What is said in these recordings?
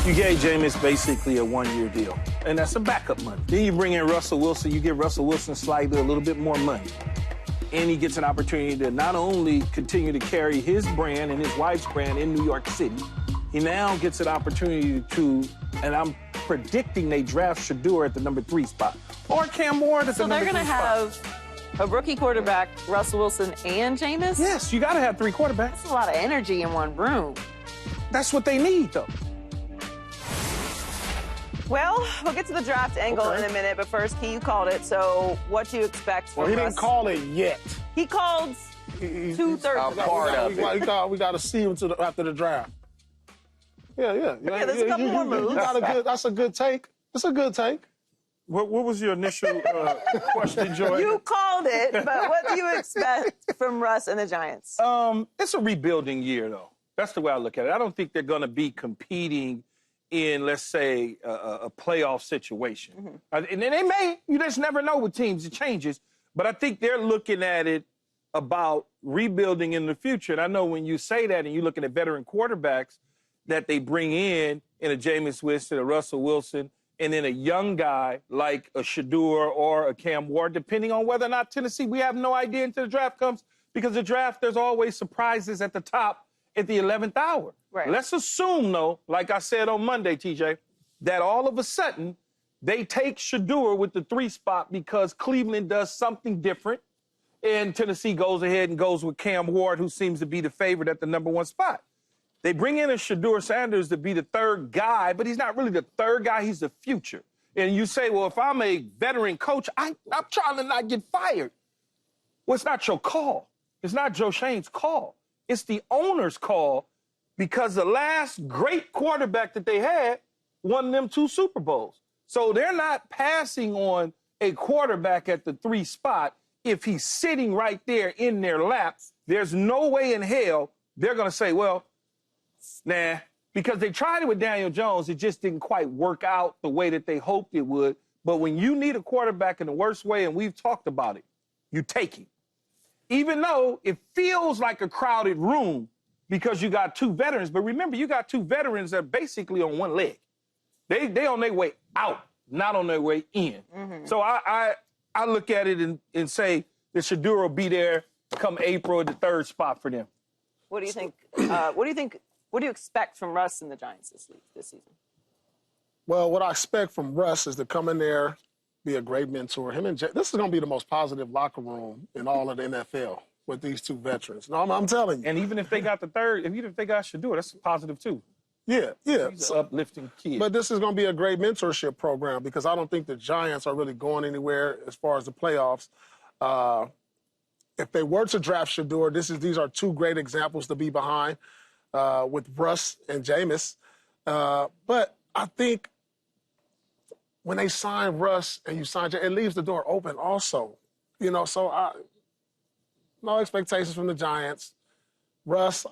You gave Jameis basically a one-year deal, and that's a backup money. Then you bring in Russell Wilson, you give Russell Wilson slightly a little bit more money. And he gets an opportunity to not only continue to carry his brand and his wife's brand in New York City, he now gets an opportunity to, and I'm predicting they draft Shedeur at the number 3 spot, or Cam Ward at the number 3 spot. So they're going to have a rookie quarterback, Russell Wilson, and Jameis? Yes, you got to have 3 quarterbacks. That's a lot of energy in one room. That's what they need, though. Well, we'll get to the draft angle in a minute, but first, Key, you called it, so what do you expect from Well, he didn't call it yet. He called 2/3 of it. We got to see him after the draft. Yeah. Yeah, there's a couple more moves. That's a good take. It's a good take. What was your initial question, Joy? You called it, but what do you expect from Russ and the Giants? It's a rebuilding year, though. That's the way I look at it. I don't think they're going to be competing in, let's say, a playoff situation. And they may. You just never know with teams. It changes. But I think they're looking at it about rebuilding in the future. And I know when you say that and you're looking at veteran quarterbacks that they bring in a Jameis Winston, a Russell Wilson, and then a young guy like a Shedeur or a Cam Ward, depending on whether or not Tennessee, we have no idea until the draft comes, because the draft, there's always surprises at the top at the 11th hour. Right. Let's assume, though, like I said on Monday, TJ, that all of a sudden they take Shedeur with the 3 spot because Cleveland does something different, and Tennessee goes ahead and goes with Cam Ward, who seems to be the favorite at the number 1 spot. They bring in a Shedeur Sanders to be the 3rd guy, but he's not really the 3rd guy. He's the future. And you say, well, if I'm a veteran coach, I'm trying to not get fired. Well, it's not your call. It's not Joe Shane's call. It's the owner's call, because the last great quarterback that they had won them 2 Super Bowls. So they're not passing on a quarterback at the 3 spot if he's sitting right there in their lap. There's no way in hell they're going to say, well, nah, because they tried it with Daniel Jones. It just didn't quite work out the way that they hoped it would. But when you need a quarterback in the worst way, and we've talked about it, you take him. Even though it feels like a crowded room because you got 2 veterans. But remember, you got 2 veterans that are basically on one leg. They on their way out, not on their way in. So I look at it and say that Shedeur will be there come April at the 3rd spot for them. What do you think? What do you expect from Russ and the Giants this season? Well, what I expect from Russ is to come in there, be a great mentor. This is going to be the most positive locker room in all of the NFL with these 2 veterans. No, I'm telling you. And even if they got the 3rd, even if they got Shedeur, that's positive too. Yeah. He's an uplifting kid. But this is going to be a great mentorship program, because I don't think the Giants are really going anywhere as far as the playoffs. If they were to draft Shedeur, these are 2 great examples to be behind with Russ and Jameis. But I think when they sign Russ and you sign Jameis, it leaves the door open also. So no expectations from the Giants. Russ,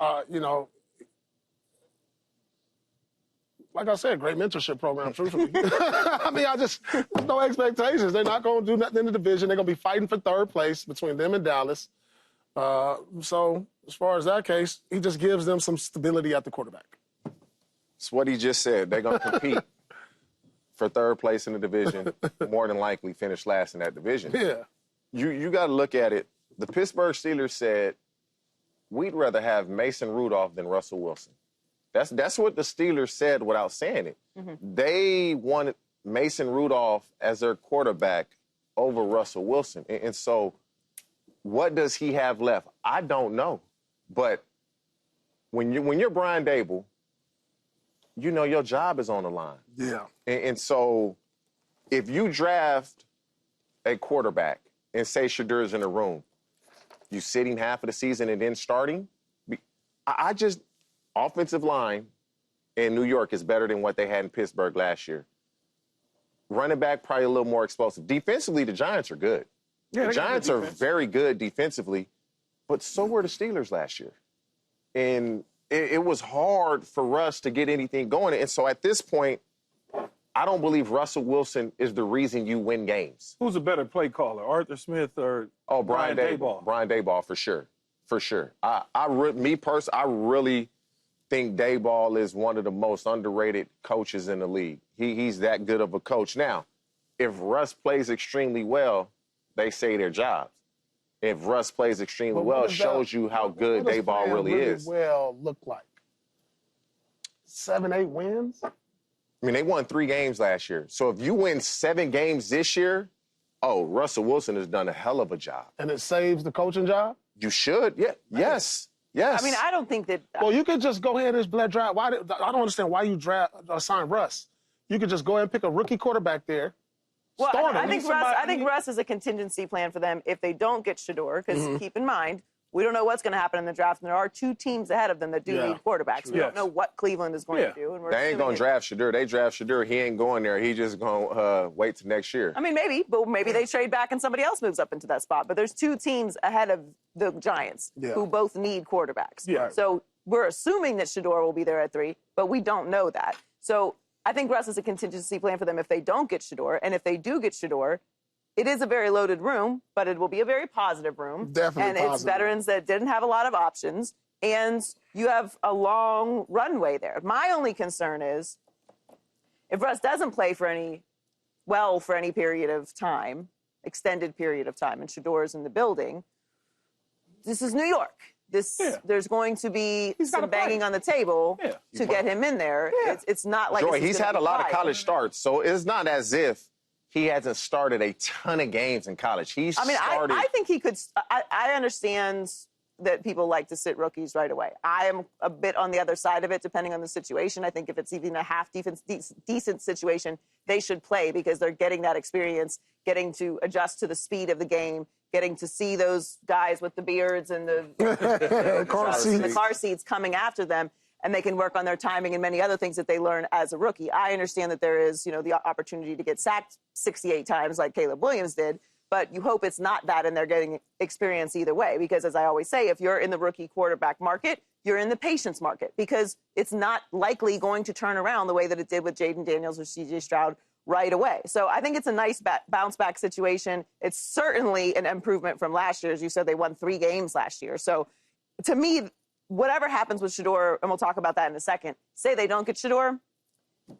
like I said, great mentorship program, truthfully. I mean, there's no expectations. They're not going to do nothing in the division. They're going to be fighting for 3rd place between them and Dallas. So as far as that case, he just gives them some stability at the quarterback. It's what he just said. They're going to compete for 3rd place in the division, more than likely finish last in that division. Yeah. You got to look at it. The Pittsburgh Steelers said, we'd rather have Mason Rudolph than Russell Wilson. That's what the Steelers said without saying it. They wanted Mason Rudolph as their quarterback over Russell Wilson. And so what does he have left? I don't know. But when you're Brian Dable, you know your job is on the line. Yeah. And so if you draft a quarterback and say Shedeur's in the room, you sitting half of the season and then starting, offensive line in New York is better than what they had in Pittsburgh last year. Running back, probably a little more explosive. Defensively, the Giants are good. Yeah, the Giants are very good defensively, but so were the Steelers last year. And it was hard for Russ to get anything going. And so at this point, I don't believe Russell Wilson is the reason you win games. Who's a better play caller, Arthur Smith or Brian Daboll? Brian Daboll, for sure. For sure. I really think Dayball is one of the most underrated coaches in the league. He's that good of a coach. Now, if Russ plays extremely well, they say their jobs. If Russ plays extremely well, it shows you how good Dayball really is. Well, look like 7, 8 wins. I mean, they won 3 games last year. So if you win 7 games this year, Russell Wilson has done a hell of a job. And it saves the coaching job? You should, yeah. Yes. Yes. I mean, I don't think that. Well, you could just go ahead and draft. I don't understand why you sign Russ. You could just go ahead and pick a rookie quarterback there. Well, start I him. think Russ is a contingency plan for them if they don't get Shedeur, because keep in mind, we don't know what's going to happen in the draft, and there are 2 teams ahead of them that do need quarterbacks. We don't know what Cleveland is going to do. And they ain't going to draft Shedeur. They draft Shedeur. He ain't going there. He just going to wait till next year. I mean, maybe, but maybe they trade back and somebody else moves up into that spot. But there's 2 teams ahead of the Giants who both need quarterbacks. Yeah. So we're assuming that Shedeur will be there at 3, but we don't know that. So I think Russ is a contingency plan for them if they don't get Shedeur. And if they do get Shedeur, it is a very loaded room, but it will be a very positive room. Definitely and positive. it's veterans that didn't have a lot of options, and you have a long runway there. My only concern is if Russ doesn't play for any period of time, extended period of time, and Shedeur is in the building, this is New York. There's going to be some banging on the table to get him in there. Yeah. It's not like Joy, he's had a lot of college starts, so it's not as if he hasn't started a ton of games in college. I think he could. I understand that people like to sit rookies right away. I am a bit on the other side of it, depending on the situation. I think if it's even a half decent situation, they should play because they're getting that experience, getting to adjust to the speed of the game, getting to see those guys with the beards and the car seats coming after them, and they can work on their timing and many other things that they learn as a rookie. I understand that there is, the opportunity to get sacked 68 times like Caleb Williams did, but you hope it's not that and they're getting experience either way. Because as I always say, if you're in the rookie quarterback market, you're in the patience market because it's not likely going to turn around the way that it did with Jaden Daniels or C.J. Stroud right away. So I think it's a nice bounce back situation. It's certainly an improvement from last year. As you said, they won 3 games last year. So to me, whatever happens with Shedeur, and we'll talk about that in a second, say they don't get Shedeur,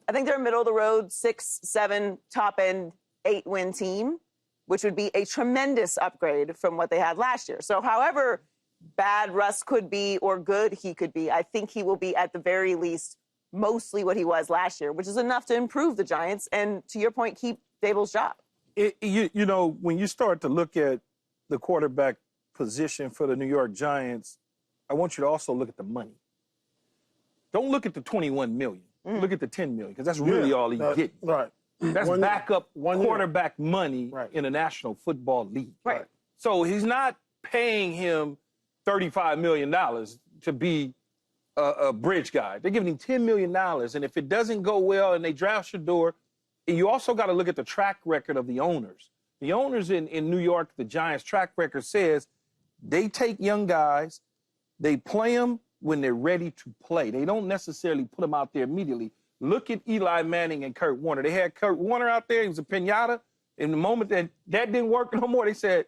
I think they're a middle of the road, 6, 7, top end, 8-win team, which would be a tremendous upgrade from what they had last year. So however bad Russ could be or good he could be, I think he will be at the very least mostly what he was last year, which is enough to improve the Giants and, to your point, keep Daboll's job. When you start to look at the quarterback position for the New York Giants, I want you to also look at the money. Don't look at the $21 million. Look at the $10 million, because that's really all he gets. Right. That's backup quarterback money in the National Football League. Right. So he's not paying him $35 million to be a bridge guy. They're giving him $10 million, and if it doesn't go well and they draft Shedeur, you also got to look at the track record of the owners. The owners in New York, the Giants' track record says they take young guys, they play them when they're ready to play. They don't necessarily put them out there immediately. Look at Eli Manning and Kurt Warner. They had Kurt Warner out there. He was a piñata. In the moment that didn't work no more, they said,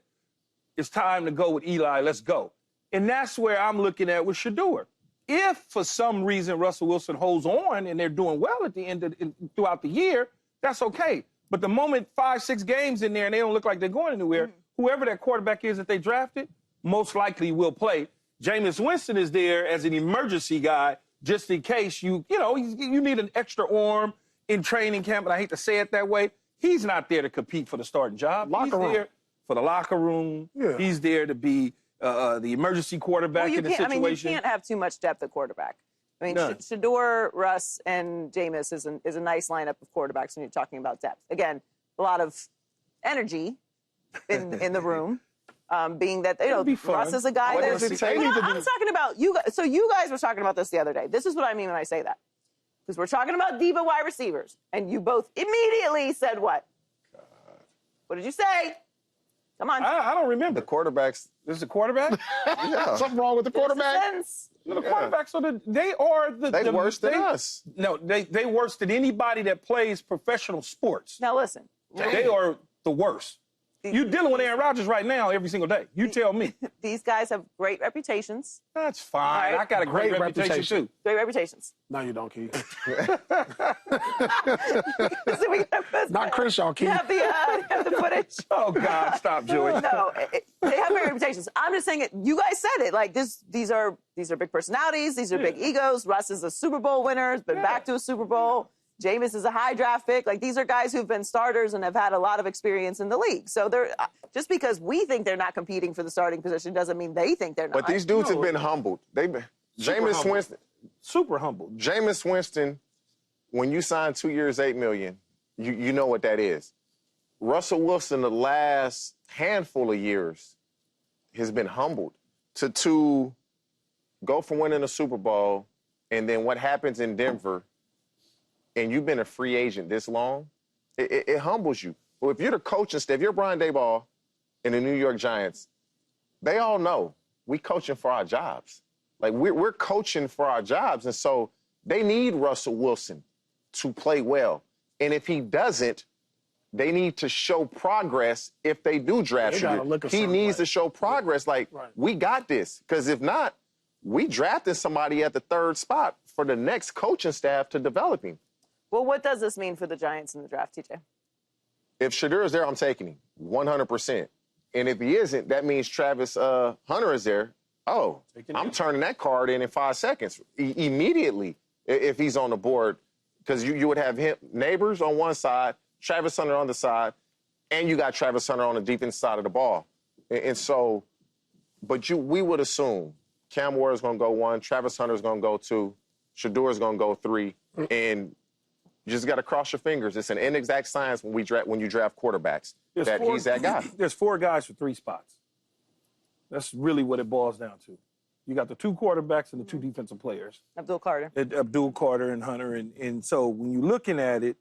it's time to go with Eli. Let's go. And that's where I'm looking at with Shedeur. If, for some reason, Russell Wilson holds on and they're doing well at the end throughout the year, that's okay. But the moment 5, 6 games in there and they don't look like they're going anywhere, whoever that quarterback is that they drafted most likely will play. Jameis Winston is there as an emergency guy, just in case you need an extra arm in training camp, and I hate to say it that way. He's not there to compete for the starting job. He's there for the locker room. Yeah. He's there to be the emergency quarterback in the situation. I mean, you can't have too much depth at quarterback. I mean, Shedeur, Russ, and Jameis is a nice lineup of quarterbacks when you're talking about depth. Again, a lot of energy in the room. Being that, Russ is a guy that... I'm talking about you guys. So you guys were talking about this the other day. This is what I mean when I say that. Because we're talking about diva wide receivers. And you both immediately said what? God. What did you say? Come on. I don't remember. The quarterbacks. This is a quarterback? Yeah. Something wrong with the quarterback? The quarterbacks they are They worse than us. No, they worse than anybody that plays professional sports. Now listen. They are the worst. You dealing with Aaron Rodgers right now every single day. You tell me. These guys have great reputations. That's fine. Right. I got a great reputation too. Great reputations. No, you don't, Keith. So we have Not Crenshaw, Keith. You have the footage. Oh God, stop, Joey. No, they have great reputations. I'm just saying it. You guys said it. Like these are big personalities. These are big egos. Russ is a Super Bowl winner. Has been back to a Super Bowl. Jameis is a high draft pick. Like, these are guys who've been starters and have had a lot of experience in the league. So they're just because we think they're not competing for the starting position doesn't mean they think they're not. But these dudes have been humbled. They've been Jameis Winston. Super humble. Jameis Winston, when you sign 2 years, $8 million, you know what that is. Russell Wilson, the last handful of years, has been humbled to go from winning a Super Bowl, and then what happens in Denver, and you've been a free agent this long, it humbles you. Well, if you're the coaching staff, if you're Brian Daboll and the New York Giants, they all know we coaching for our jobs. Like, we're coaching for our jobs, and so they need Russell Wilson to play well. And if he doesn't, they need to show progress if they do draft him. He needs to show progress. Like, we got this. Because if not, we drafted somebody at the third spot for the next coaching staff to develop him. Well, what does this mean for the Giants in the draft, TJ? If Shedeur is there, I'm taking him 100%. And if he isn't, that means Travis Hunter is there. Oh, I'm turning that card in 5 seconds immediately if he's on the board, because you would have him, Neighbors on one side, Travis Hunter on the side, and you got Travis Hunter on the defense side of the ball. And so, but we would assume Cam Ward's going to go 1, Travis Hunter's going to go 2, Shedeur's going to go 3, and you just got to cross your fingers. It's an inexact science when you draft quarterbacks that he's that guy. There's 4 guys for 3 spots. That's really what it boils down to. You got the 2 quarterbacks and the 2 defensive players. Abdul Carter. Abdul Carter and Hunter. And so when you're looking at it,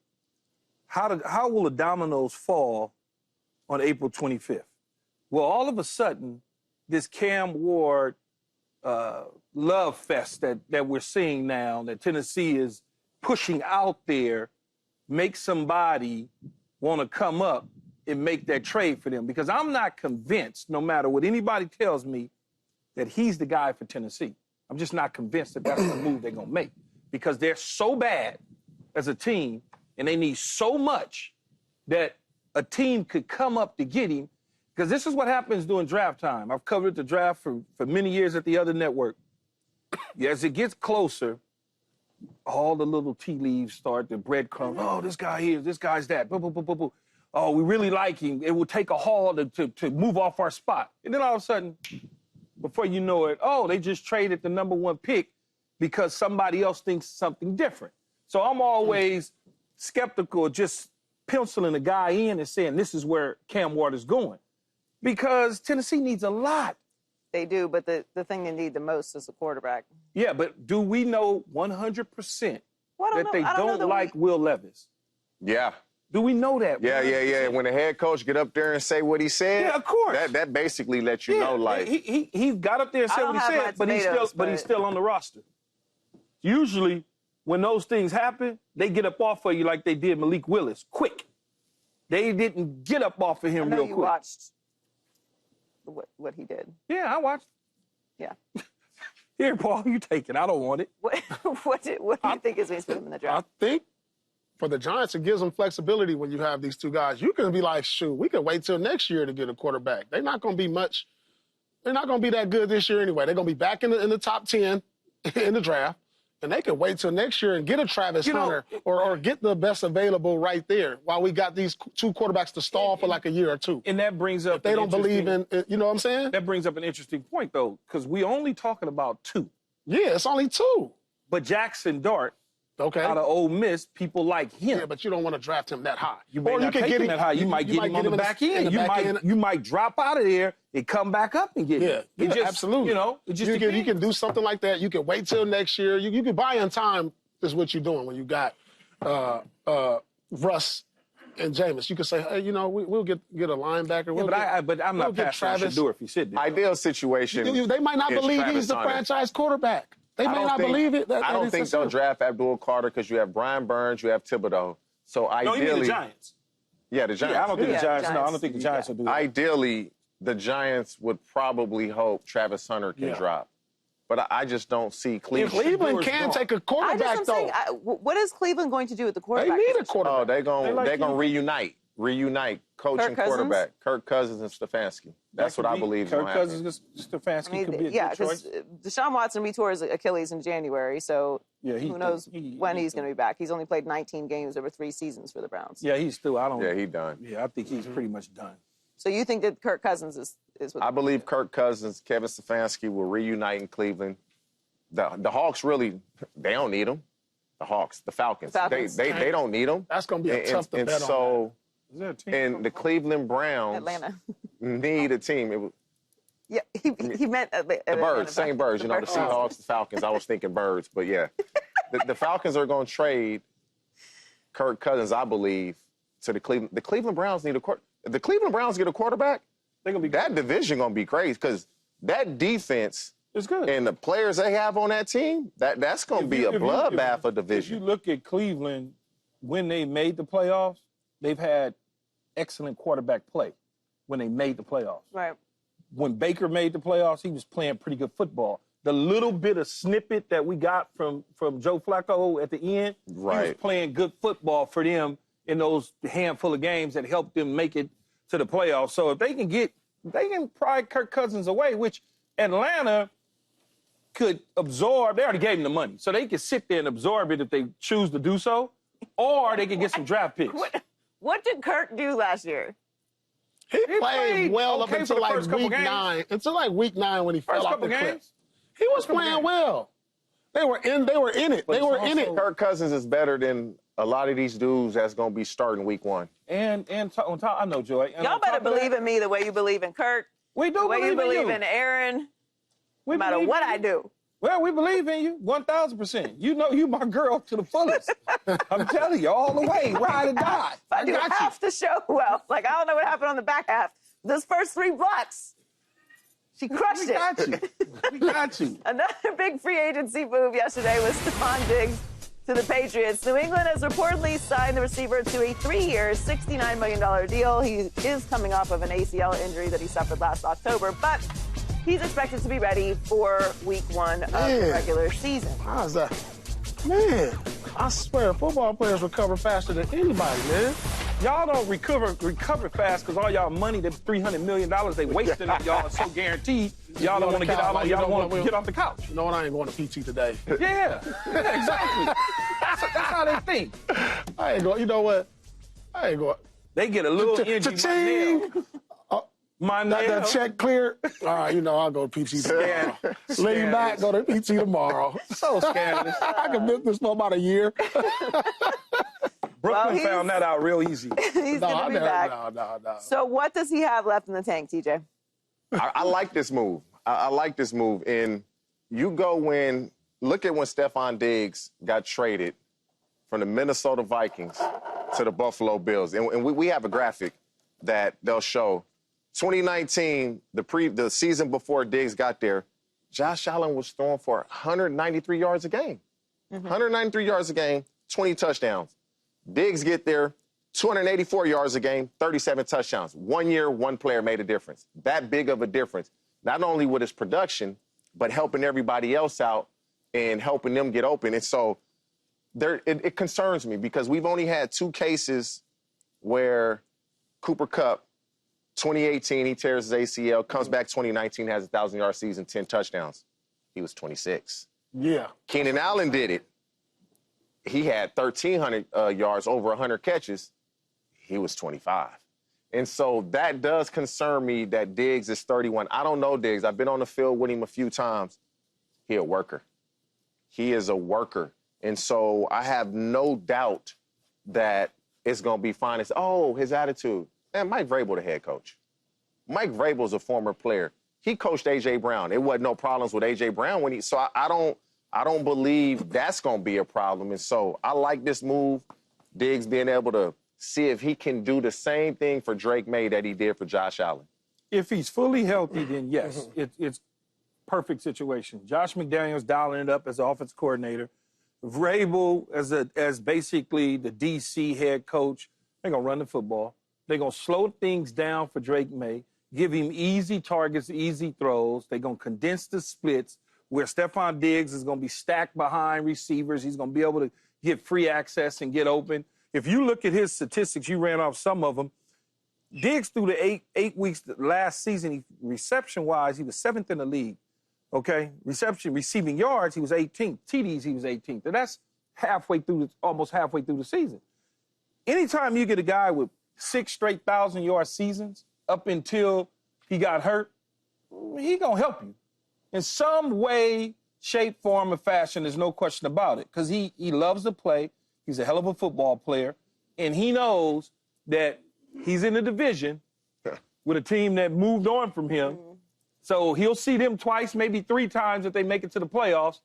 how will the dominoes fall on April 25th? Well, all of a sudden, this Cam Ward love fest that we're seeing now, that Tennessee is pushing out there, make somebody want to come up and make that trade for them. Because I'm not convinced, no matter what anybody tells me, that he's the guy for Tennessee. I'm just not convinced that that's the move they're going to make. Because they're so bad as a team, and they need so much that a team could come up to get him. Because this is what happens during draft time. I've covered the draft for many years at the other network. As it gets closer, all the little tea leaves start, the breadcrumbs. Oh, this guy here, this guy's that. Boo, boo, boo, boo, boo. Oh, we really like him. It will take a haul to move off our spot. And then all of a sudden, before you know it, oh, they just traded the #1 pick because somebody else thinks something different. So I'm always skeptical of just penciling a guy in and saying this is where Cam Ward is going. Because Tennessee needs a lot. They do, but the thing they need the most is a quarterback. Yeah, but do we know 100% that they don't like Will Levis? Yeah. Do we know that? Yeah. When the head coach get up there and say what he said, yeah, of course. That basically lets you know, like, he got up there and said what he said, but he's still on the roster. Usually, when those things happen, they get up off of you like they did Malik Willis, quick. They didn't get up off of him real quick. I know you watched what he did. Yeah, I watched. Yeah. Here, Paul, you take it. I don't want it. What do you think is going to put him in the draft? I think for the Giants, it gives them flexibility when you have these 2 guys. You can be like, shoot, we can wait till next year to get a quarterback. They're not going to be much. They're not going to be that good this year anyway. They're going to be back in the top 10 in the draft. And they can wait till next year and get a Travis Hunter or get the best available right there while we got these 2 quarterbacks to stall for like a year or 2. And that brings up... If they don't believe in, you know what I'm saying? That brings up an interesting point, though, because we're only talking about 2. Yeah, it's only 2. But Jackson Dart, out of Ole Miss, people like him. Yeah, but you don't want to draft him that high. You may not take him that high. You might get him on the back end. You might drop out of there and come back up and get him. Yeah, absolutely. You know, it just you can do something like that. You can wait till next year. You can buy in time is what you're doing when you got Russ and Jameis. You can say, hey, you know, we'll get a linebacker. But I'm not passing on Shedeur if he sit there. Ideal situation. They might not believe he's the franchise quarterback. They may not believe it. I don't think they'll draft Abdul Carter because you have Brian Burns, you have Thibodeau. So ideally, no, you mean the Giants. Yeah, the Giants. Yeah, I don't think Yeah, the Giants. No, I Giants. don't think the Giants will do that. Ideally, the Giants would probably hope Travis Hunter can drop. But I just don't see Cleveland. Cleveland Shedeur's can gone. take a I quarterback, just though. am saying, what is Cleveland going to do with the They quarterback? need a position? quarterback. Oh, they're They like gonna Cleveland? reunite coach Kirk and quarterback. Kirk Cousins and Stefanski. That's what I believe is Kirk gonna happen. Cousins, Stefanski could be a yeah, good choice. because Deshaun Watson retore his Achilles in January, so Yeah, who knows when he's going to be back. He's only played 19 games over 3 seasons for the Browns. Yeah, he's still. I don't. Yeah, he done. Yeah, I think he's pretty much done. So you think that Kirk Cousins is with I believe Kirk Cousins, Kevin Stefanski will reunite in Cleveland. The Hawks really, they don't need him. The Hawks, the Falcons. They don't need him. That's going to be a tough to and bet so, Is there a team? and the Cleveland Browns Atlanta. need a team. It was, Yeah, he meant the birds, same birds. You know, the Seahawks, the Falcons. I was thinking birds, but yeah. The Falcons are going to trade Kirk Cousins, I believe, to the Cleveland. The Cleveland Browns need a quarterback. If the Cleveland Browns get a quarterback, They're gonna be that division going to be crazy because that defense It's good. and the players they have on that team, that's going to be a bloodbath of If you division. look at Cleveland, when they made the playoffs, they've had excellent quarterback play when they made the playoffs. Right. When Baker made the playoffs, he was playing pretty good football. The little bit of snippet that we got from Joe Flacco at the end, he was Right. playing good football for them in those handful of games that helped them make it to the playoffs. So if they can pry Kirk Cousins away, which Atlanta could absorb. They already gave him the money, so they could sit there and absorb it if they choose to do so, or they could get some draft picks. What did Kirk do last year? He played well okay up for until the like first couple week games. 9. Until like week 9 when he First fell off couple the cliff. games. He was playing games. well. They were in it. They were in it. Kirk Cousins is better than a lot of these dudes that's going to be starting week 1. And on top, I know, Joy. And Y'all on better top of that, believe in me the way you believe in Kirk, We do the way you believe believe in Aaron, We no matter believe what in I you. do. Well, we believe in you 1,000%. You know you my girl to the fullest. I'm telling you, all the way, ride or die. I do got half the show well. Like, I don't know what happened on the back half. Those first 3 blocks, she crushed We it. got you. We got you. Another big free agency move yesterday was Stefon Diggs to the Patriots. New England has reportedly signed the receiver to a 3-year, $69 million deal. He is coming off of an ACL injury that he suffered last October, but he's expected to be ready for week 1 of the regular season. How's that? Man, I swear, football players recover faster than anybody, man. Y'all don't recover fast because all y'all money, that $300 million they wasting on y'all is so guaranteed. Y'all don't want to get out. Y'all don't want to get off the couch. You know what? I ain't going to PT today. Yeah, exactly. That's how they think. I ain't going. You know what? I ain't going. They get a little injury. Cha-ching! My nail. That check cleared. All right, you know I'll go to PT tomorrow. Lean back, go to PT tomorrow. So scandalous. I can milk this for about a year. Brooklyn found that out real easy. He's going to be back. No. So what does he have left in the tank, TJ? I like this move. I like this move. And you look at when Stefon Diggs got traded from the Minnesota Vikings to the Buffalo Bills. And we have a graphic that they'll show. 2019, the season before Diggs got there, Josh Allen was throwing for 193 yards a game. 193 yards a game, 20 touchdowns. Diggs get there, 284 yards a game, 37 touchdowns. 1 year, one player made a difference. That big of a difference, not only with his production, but helping everybody else out and helping them get open. And so it concerns me because we've only had 2 cases where Cooper Kupp, 2018, he tears his ACL, comes back 2019, has a 1,000-yard season, 10 touchdowns. He was 26. Yeah. Keenan Allen did it. He had 1,300 yards, over 100 catches. He was 25. And so that does concern me that Diggs is 31. I don't know Diggs. I've been on the field with him a few times. He a worker. He is a worker. And so I have no doubt that it's going to be fine. It's, his attitude. Man, Mike Vrabel, the head coach. Mike Vrabel's a former player. He coached A.J. Brown. It wasn't no problems with A.J. Brown so I don't believe that's going to be a problem. And so I like this move, Diggs being able to see if he can do the same thing for Drake May that he did for Josh Allen. If he's fully healthy, then yes, it's perfect situation. Josh McDaniels dialing it up as the offensive coordinator. Vrabel as basically the DC head coach, They're going to run the football. They're going to slow things down for Drake May, give him easy targets, easy throws. They're going to condense the splits where Stefon Diggs is going to be stacked behind receivers. He's going to be able to get free access and get open. If you look at his statistics, you ran off some of them. Diggs through the eight weeks last season, reception-wise, he was 7th in the league, okay? Receiving yards, he was 18th. TDs, he was 18th. And that's almost halfway through the season. Anytime you get a guy with 6 straight 1,000-yard seasons up until he got hurt, he going to help you. In some way, shape, form, or fashion, there's no question about it, because he loves to play. He's a hell of a football player, and he knows that he's in a division with a team that moved on from him. Mm-hmm. So he'll see them twice, maybe 3 times if they make it to the playoffs.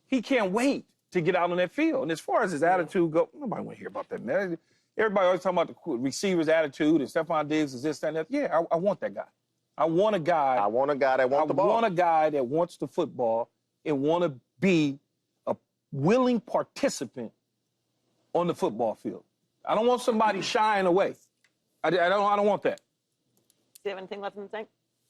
He can't wait to get out on that field. And as far as his attitude goes, nobody want to hear about that, man. Everybody always talking about the receiver's attitude and Stefon Diggs is this, that, and that. Yeah, I want that guy. I want a guy that wants the ball. I want a guy that wants the football and want to be a willing participant on the football field. I don't want somebody shying away. I don't want that. Do you have anything left in the tank?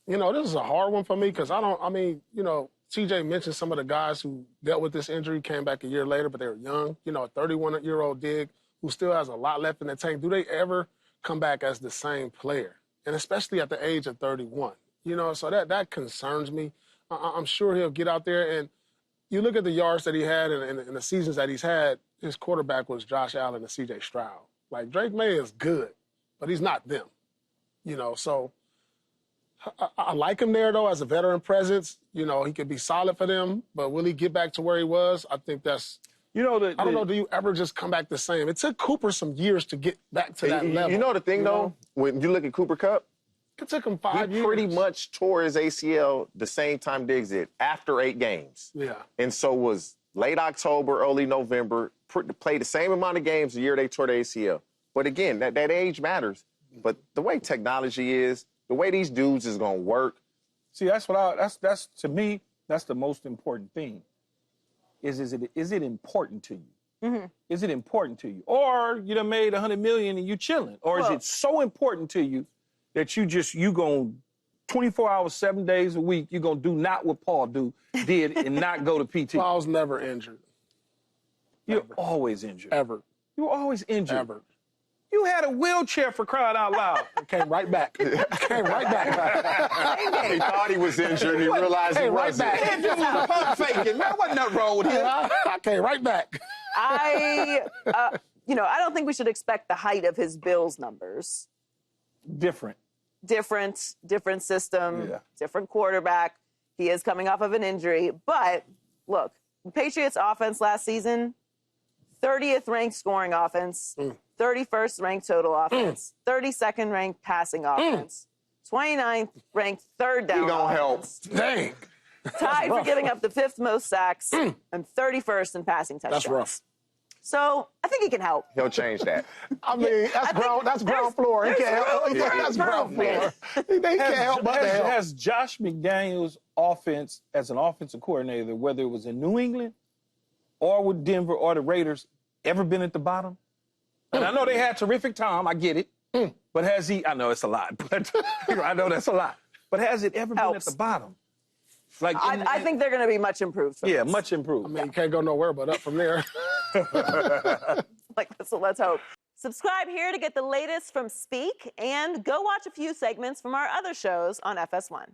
You know, this is a hard one for me because TJ mentioned some of the guys who dealt with this injury, came back a year later, but they were young. You know, a 31-year-old Dig who still has a lot left in the tank. Do they ever come back as the same player? And especially at the age of 31. You know, so that concerns me. I'm sure he'll get out there. And you look at the yards that he had and the seasons that he's had, his quarterback was Josh Allen and C.J. Stroud. Like, Drake May is good, but he's not them. You know, so I like him there, though, as a veteran presence. You know, he could be solid for them, but will he get back to where he was? I think that's... I don't know, do you ever just come back the same? It took Cooper some years to get back to that level. You know the thing, though? When you look at Cooper Kupp, it took him 5 years. He pretty much tore his ACL the same time Diggs did, after 8 games. Yeah. And so was late October, early November, played the same amount of games the year they tore the ACL. But again, that age matters. But the way technology is, the way these dudes is going to work. See, that's to me, that's the most important thing. Is it important to you? Mm-hmm. Is it important to you? Or you done made $100 million and you chilling? Or is it so important to you that you going 24 hours, 7 days a week, you're going to do not what Paul did and not go to PT? Paul's never injured. You're always injured. Ever. You were always injured. Ever. You had a wheelchair, for crying out loud. Came right back. Came right back. He thought he was injured and he realized he wasn't. Man, you was pump faking. Man, wasn't nothing wrong with him. I came right back. I don't think we should expect the height of his Bills numbers. Different system, different quarterback. He is coming off of an injury. But, look, the Patriots offense last season, 30th ranked scoring offense, 31st ranked total offense, 32nd ranked passing offense, 29th ranked third down offense. Dang. Tied for giving up the 5th most sacks and 31st in passing touchdowns. That's rough. So I think he can help. He'll change that. I mean, that's ground floor. He can't help. That's ground floor. He can't help but to help. Has Josh McDaniels' offense as an offensive coordinator, whether it was in New England or with Denver or the Raiders, ever been at the bottom? And I know they had terrific time. I get it. But has he? I know it's a lot, but I know that's a lot. But has it ever been at the bottom? Like I think they're going to be much improved. Yeah, much improved. I mean, you can't go nowhere but up from there. So let's hope. Subscribe here to get the latest from Speak and go watch a few segments from our other shows on FS1.